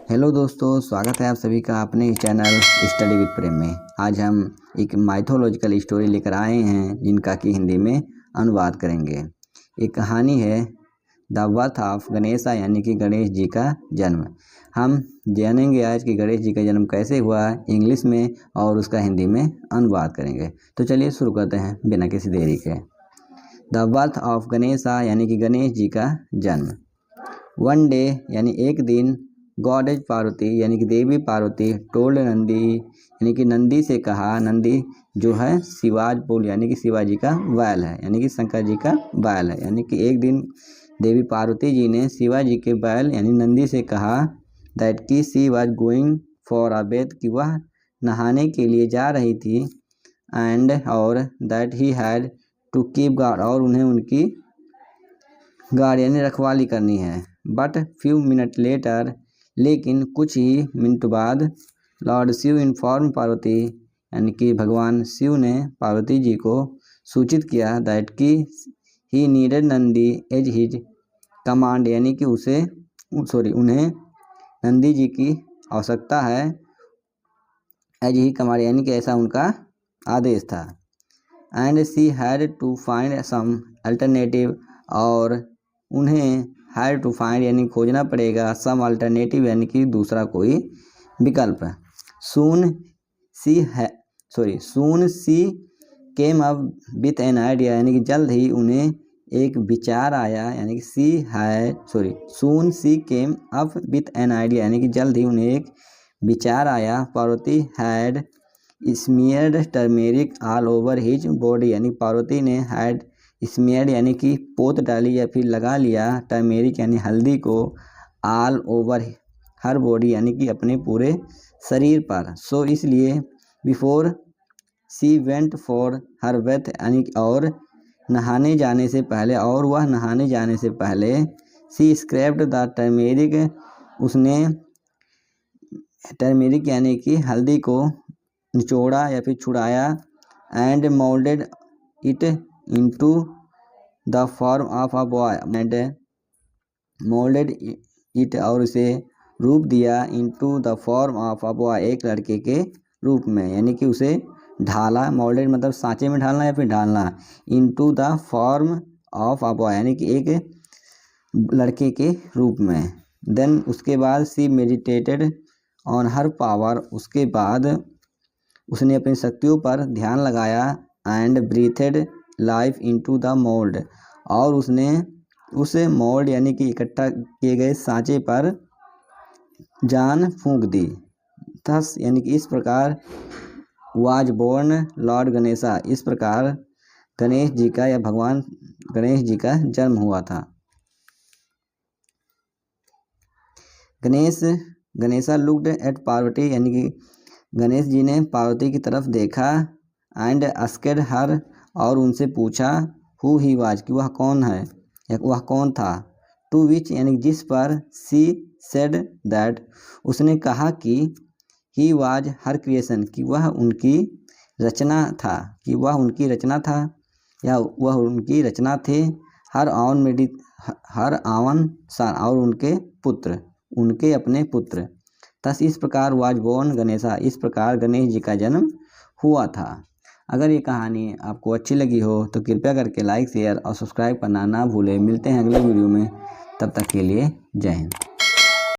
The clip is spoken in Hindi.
हेलो दोस्तों, स्वागत है आप सभी का अपने चैनल स्टडी विद प्रेम में। आज हम एक माइथोलॉजिकल स्टोरी लेकर आए हैं जिनका कि हिंदी में अनुवाद करेंगे। एक कहानी है द बर्थ ऑफ गणेशा, यानी कि गणेश जी का जन्म। हम जानेंगे आज कि गणेश जी का जन्म कैसे हुआ इंग्लिश में और उसका हिंदी में अनुवाद करेंगे। तो चलिए शुरू करते हैं बिना किसी देरी के। द बर्थ ऑफ गणेशा, यानी कि गणेश जी का जन्म। वन डे, यानी एक दिन, गॉडेज पार्वती, यानी कि देवी पार्वती, टोल्ड नंदी, यानी कि नंदी से कहा। नंदी जो है शिवाज पोल, यानी कि शिवाजी का बैल है, यानी कि शंकर जी का बैल है। यानी कि एक दिन देवी पार्वती जी ने शिवाजी के बैल यानी नंदी से कहा दैट कि she was going for a Beth, कि वह नहाने के लिए जा रही थी। एंड और that he had to keep guard, और उन्हें उनकी गार्ड यानी रखवाली करनी है। बट फ्यू मिनट लेटर, लेकिन कुछ ही मिनट बाद, लॉर्ड शिव इन्फॉर्म पार्वती, यानी कि भगवान शिव ने पार्वती जी को सूचित किया दैट कि he needed Nandi as his command, यानी कि उन्हें नंदी जी की आवश्यकता है एज ही कमांड, यानी कि ऐसा उनका आदेश था। And she had to find some alternative, और उन्हें हैड टू फाइंड यानी खोजना पड़ेगा सम अल्टरनेटिव, यानी कि दूसरा कोई विकल्प। Soon she came up with an idea, यानी कि जल्द ही उन्हें एक विचार आया, यानी कि soon she came up with an idea, यानी कि जल्द ही उन्हें एक विचार आया। Parvati had smeared turmeric all over his body, यानी पार्वती ने हैड स्मीयर्ड यानी कि पोत डाली या फिर लगा लिया, टर्मेरिक यानी हल्दी को, ऑल ओवर हर बॉडी यानी कि अपने पूरे शरीर पर। सो इसलिए before she went for her bath, यानी और नहाने जाने से पहले, और वह नहाने जाने से पहले, सी स्क्रैप्ड द टर्मेरिक, उसने टर्मेरिक यानी कि हल्दी को निचोड़ा या फिर छुड़ाया। And moulded it into the form of a boy, and moulded it, और उसे रूप दिया into the form of a boy, एक लड़के के रूप में, यानी कि उसे ढाला। मोल्डेड मतलब सांचे में ढालना या फिर ढालना। Into the form of a boy, यानी कि एक लड़के के रूप में। देन उसके बाद सी मेडिटेटेड ऑन हर पावर, उसके बाद उसने अपनी शक्तियों पर ध्यान लगाया। And ब्रीथेड life into the mould, और उसने उस मोल्ड यानी कि इकट्ठा किए गए सांचे पर जान फूंक दी। थस यानी कि इस प्रकार वाज बोर्न लॉर्ड गणेशा, इस प्रकार गणेश जी का या भगवान गणेश जी का जन्म हुआ था। गणेशा लुक्ड एट पार्वती, यानी कि गणेश जी ने पार्वती की तरफ देखा। एंड अस्केड हर, और उनसे पूछा हु ही वाज, कि वह कौन है या वह कौन था। टू विच, यानी जिस पर, सी सेड दैट, उसने कहा कि ही वाज हर क्रिएशन, कि वह उनकी रचना था, कि वह उनकी रचना था या वह उनकी रचना थे। हर आवन सन, और उनके पुत्र, उनके अपने पुत्र। तस इस प्रकार वाज बोर्न गणेशा, इस प्रकार गणेश जी का जन्म हुआ था। अगर ये कहानी आपको अच्छी लगी हो तो कृपया करके लाइक, शेयर और सब्सक्राइब करना ना भूलें। मिलते हैं अगले वीडियो में, तब तक के लिए जय हिंद।